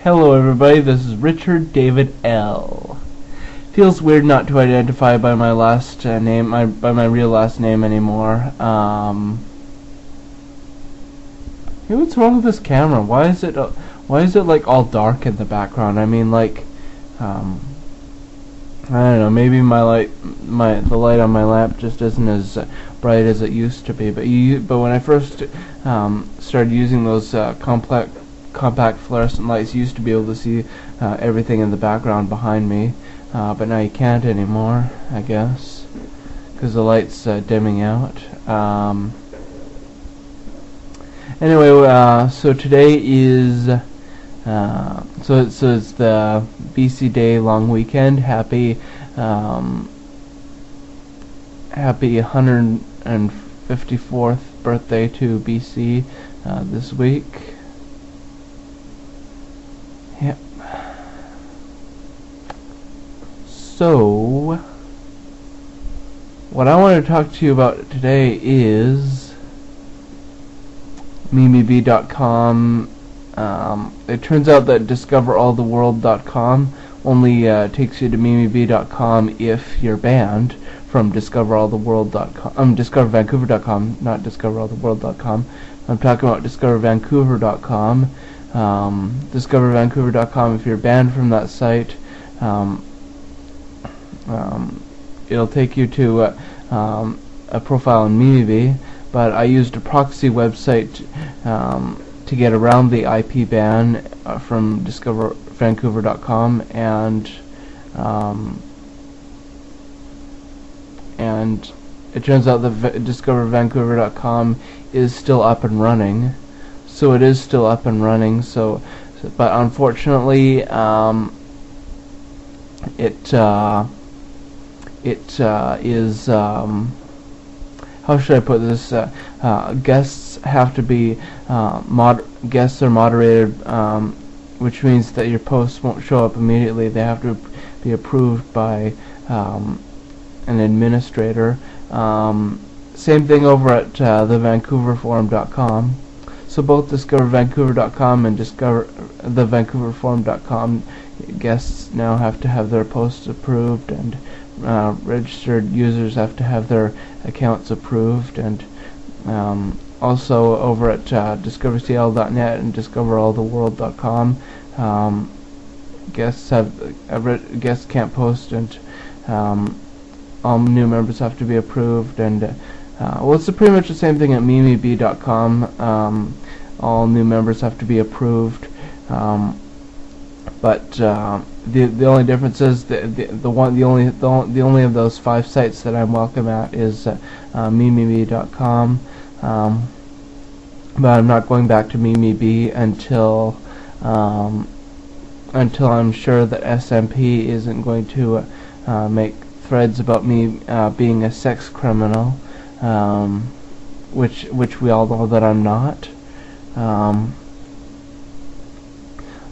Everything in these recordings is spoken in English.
Hello everybody, this is Richard David L. Feels weird not to identify by my last name, by my real last name anymore. Hey, what's wrong with this camera? Why is it like all dark in the background? I mean, like, I don't know. Maybe the light on my lamp just isn't as bright as it used to be. But when I first started using those compact fluorescent lights, you used to be able to see everything in the background behind me, but now you can't anymore, I guess, because the light's dimming out. Anyway, so today is so it's the BC Day long weekend. Happy 154th birthday to BC this week. Yep. So, what I want to talk to you about today is MimiBee.com. It turns out that DiscoverAllTheWorld.com only takes you to MimiBee.com if you're banned from DiscoverAllTheWorld.com. DiscoverVancouver.com, not DiscoverAllTheWorld.com. I'm talking about DiscoverVancouver.com. DiscoverVancouver.com, if you're banned from that site, it'll take you to a profile in MimiBee, but I used a proxy website to get around the IP ban from DiscoverVancouver.com, and it turns out that DiscoverVancouver.com is still up and running. So it is still up and running. But unfortunately, it is. How should I put this? Guests have to be guests are moderated, which means that your posts won't show up immediately. They have to be approved by an administrator. Same thing over at thevancouverforum.com. So both DiscoverVancouver.com and thevancouverforum.com guests now have to have their posts approved, and registered users have to have their accounts approved, and also over at DiscoverCL.net and DiscoverAllTheWorld.com, guests can't post, and all new members have to be approved, and well, it's pretty much the same thing at MimiBee.com. All new members have to be approved, but the only difference is the only of those 5 sites that I'm welcome at is MimiBee.com. But I'm not going back to MimiBee until I'm sure that SMP isn't going to make threads about me being a sex criminal, which we all know that I'm not.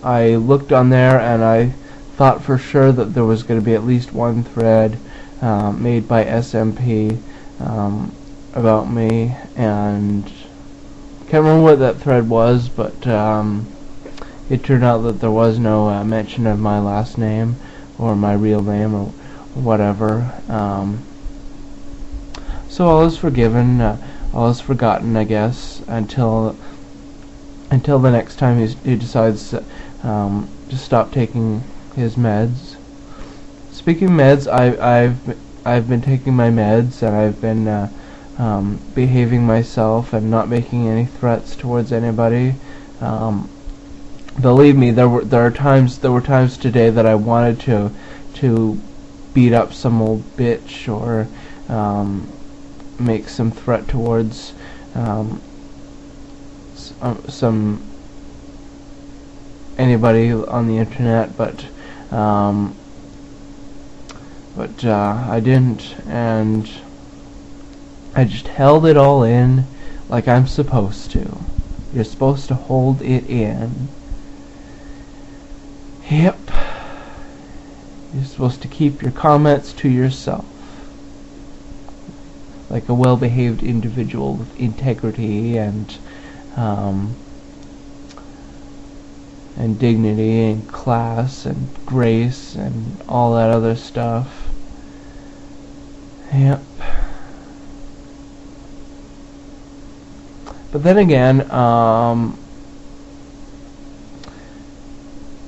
I looked on there and I thought for sure that there was going to be at least one thread made by SMP about me, and can't remember what that thread was, but it turned out that there was no mention of my last name or my real name or whatever. So all is forgiven, all is forgotten, I guess, until the next time he decides to stop taking his meds. Speaking of meds, I've been taking my meds, and I've been behaving myself and not making any threats towards anybody. Believe me, there were times today that I wanted to beat up some old bitch or make some threat towards some anybody on the internet, but I didn't, and I just held it all in like I'm supposed to. You're supposed to hold it in. Yep. You're supposed to keep your comments to yourself, like a well-behaved individual with integrity and and dignity and class and grace and all that other stuff. Yep. But then again,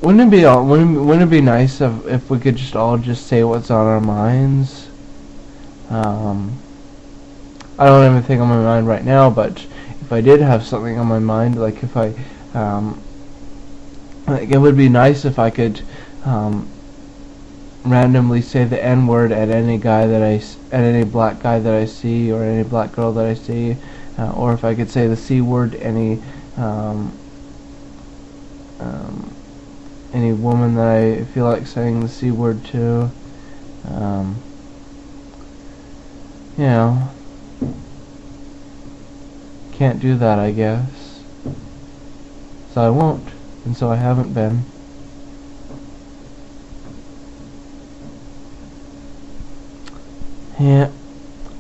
wouldn't it be nice if we could just all just say what's on our minds? I don't have anything on my mind right now, but if I did have something on my mind, like if I, like it would be nice if I could randomly say the N-word at any any black guy that I see, or any black girl that I see, or if I could say the C-word any woman that I feel like saying the C-word to. You know, can't do that, I guess. So I won't, and so I haven't been. Yeah,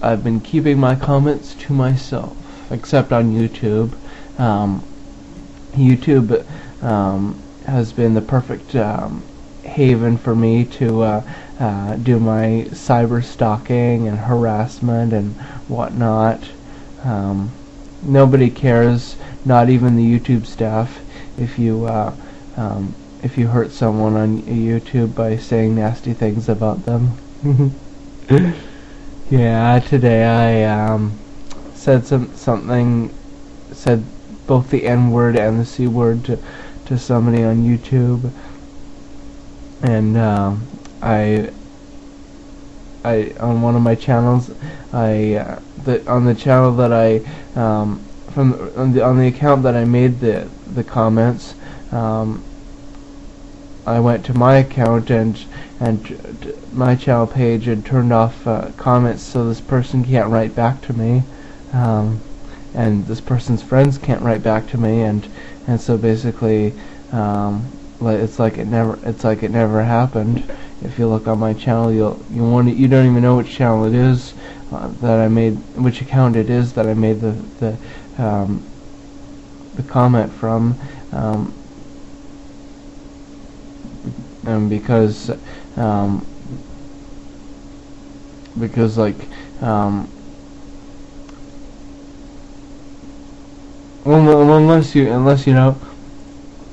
I've been keeping my comments to myself, except on YouTube. YouTube has been the perfect haven for me to do my cyber stalking and harassment and whatnot. Nobody cares, not even the YouTube staff, if you hurt someone on YouTube by saying nasty things about them. Yeah, today I said said both the N-word and the C-word to somebody on YouTube, and I on one of my channels, on the channel that I on the account that I made the comments, I went to my account and my channel page and turned off comments, so this person can't write back to me, and this person's friends can't write back to me, and so basically it's like it never happened. If you look on my channel, you don't even know which channel it is that I made, which account it is that I made the comment from, and because like unless you know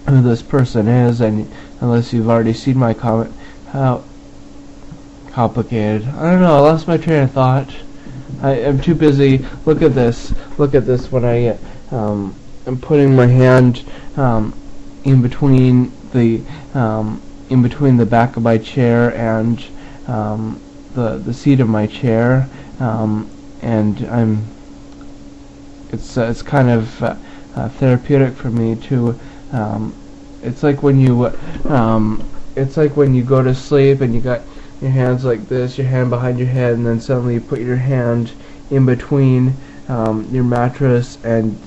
who this person is, and unless you've already seen my comment, how complicated. I don't know, I lost my train of thought. I'm too busy. Look at this when I am putting my hand in between the back of my chair and the seat of my chair, and it's kind of therapeutic for me to it's like when you go to sleep and you got your hands like this, your hand behind your head, and then suddenly you put your hand in between your mattress and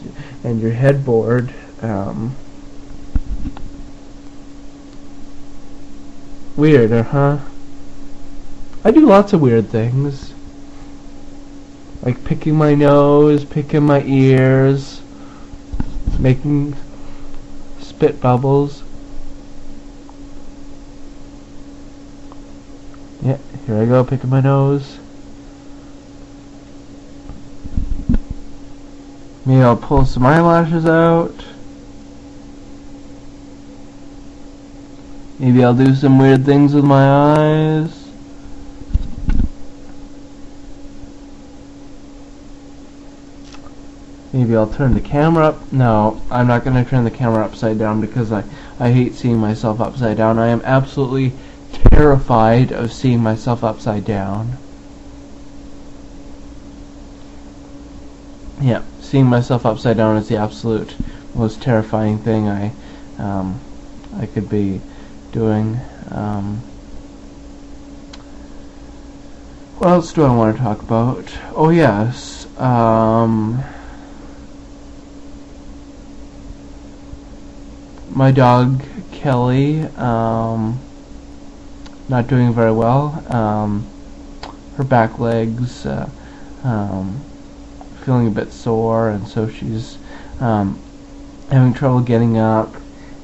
your headboard. Weird, huh? I do lots of weird things, like picking my nose, picking my ears, making spit bubbles. Yeah, here I go, picking my nose. Maybe I'll pull some eyelashes out. Maybe I'll do some weird things with my eyes. Maybe I'll turn the camera up. No, I'm not going to turn the camera upside down because I hate seeing myself upside down. I am absolutely terrified of seeing myself upside down. Yeah, seeing myself upside down is the absolute most terrifying thing I could be doing. What else do I want to talk about? Oh yes, my dog Kelly, not doing very well. Her back legs feeling a bit sore, and so she's having trouble getting up,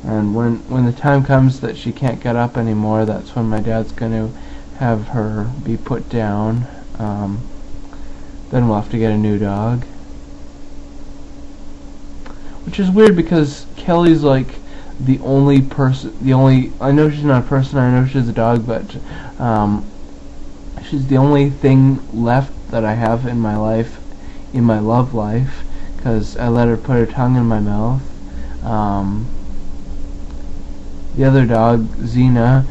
And when the time comes that she can't get up anymore, that's when my dad's going to have her be put down. Then we'll have to get a new dog. Which is weird because Kelly's like the only person, I know she's not a person, I know she's a dog, but she's the only thing left that I have in my life, in my love life, because I let her put her tongue in my mouth. The other dog, Xena,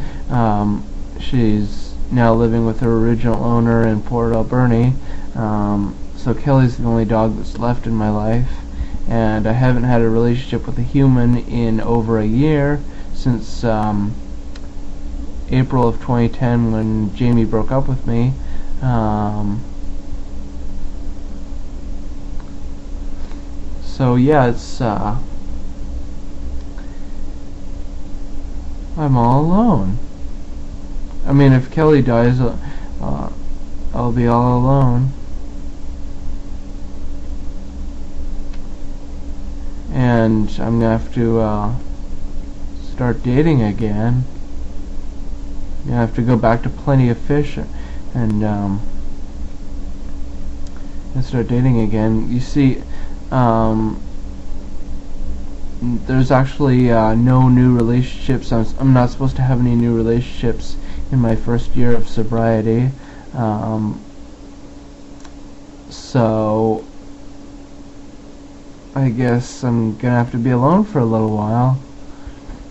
she's now living with her original owner in Port Alberni. So Kelly's the only dog that's left in my life, and I haven't had a relationship with a human in over a year, since April of 2010 when Jamie broke up with me. So yeah, it's I'm all alone. I mean, if Kelly dies, I'll be all alone. And I'm gonna have to start dating again. I have to go back to Plenty of Fish and start dating again. You see, there's actually no new relationships. I'm not supposed to have any new relationships in my first year of sobriety. So I guess I'm gonna have to be alone for a little while.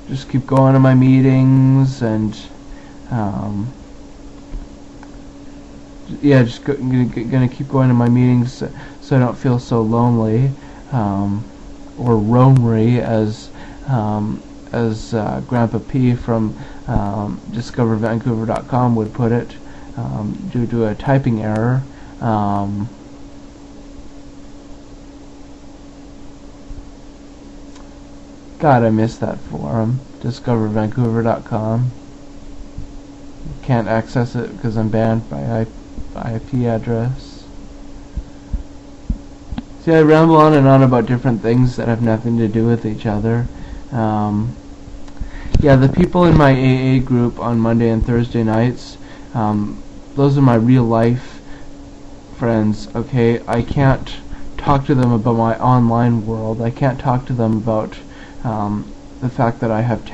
Just keep going to my meetings and yeah, just gonna keep going to my meetings so I don't feel so lonely, or roamery, as Grandpa P from DiscoverVancouver.com would put it, due to a typing error. God, I miss that forum, DiscoverVancouver.com. Can't access it because I'm banned by IP address. See, I ramble on and on about different things that have nothing to do with each other. Yeah, the people in my AA group on Monday and Thursday nights, those are my real life friends, okay? I can't talk to them about my online world. I can't talk to them about the fact that I have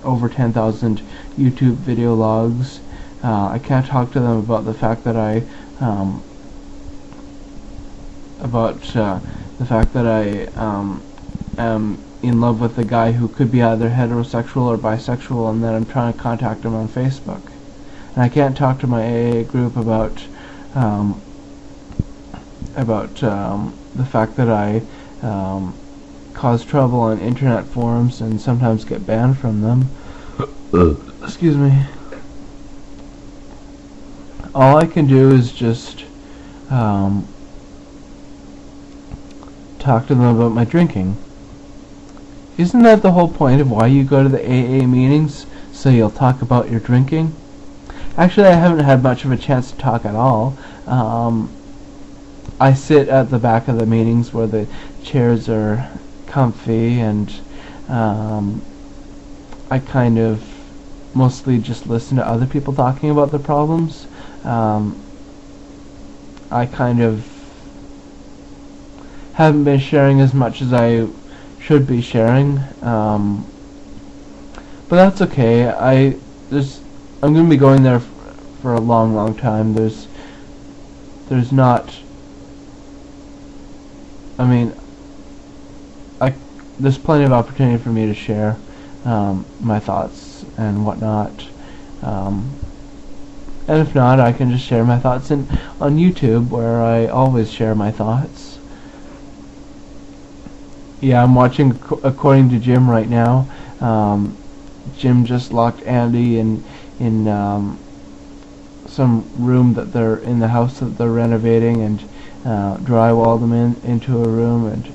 over 10,000 YouTube video logs. I can't talk to them about the fact that I am in love with a guy who could be either heterosexual or bisexual, and then I'm trying to contact him on Facebook. And I can't talk to my AA group about the fact that I cause trouble on internet forums and sometimes get banned from them. Excuse me. All I can do is just talk to them about my drinking. Isn't that the whole point of why you go to the AA meetings? So you'll talk about your drinking? Actually, I haven't had much of a chance to talk at all. I sit at the back of the meetings where the chairs are comfy, and I kind of mostly just listen to other people talking about their problems. I kind of haven't been sharing as much as I should be sharing, but that's okay. I'm going to be going there for a long time. There's not, I mean, there's plenty of opportunity for me to share my thoughts and whatnot. And if not, I can just share my thoughts on YouTube, where I always share my thoughts. Yeah, I'm watching According to Jim right now. Jim just locked Andy in some room that they're in the house that they're renovating, and drywalled him into a room, and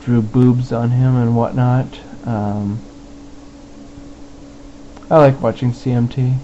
drew boobs on him and whatnot. I like watching CMT.